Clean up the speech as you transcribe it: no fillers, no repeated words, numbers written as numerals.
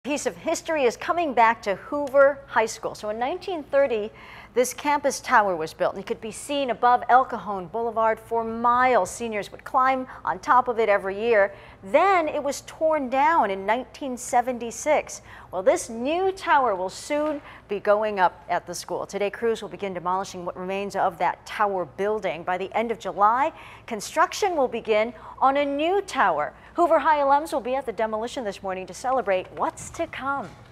Piece of history is coming back to Hoover High School. So in 1930, this campus tower was built, and it could be seen above El Cajon Boulevard for miles. Seniors would climb on top of it every year. Then it was torn down in 1976. Well, this new tower will soon be going up at the school. Today, crews will begin demolishing what remains of that tower building. By the end of July, construction will begin on a new tower. Hoover High alums will be at the demolition this morning to celebrate what's to come.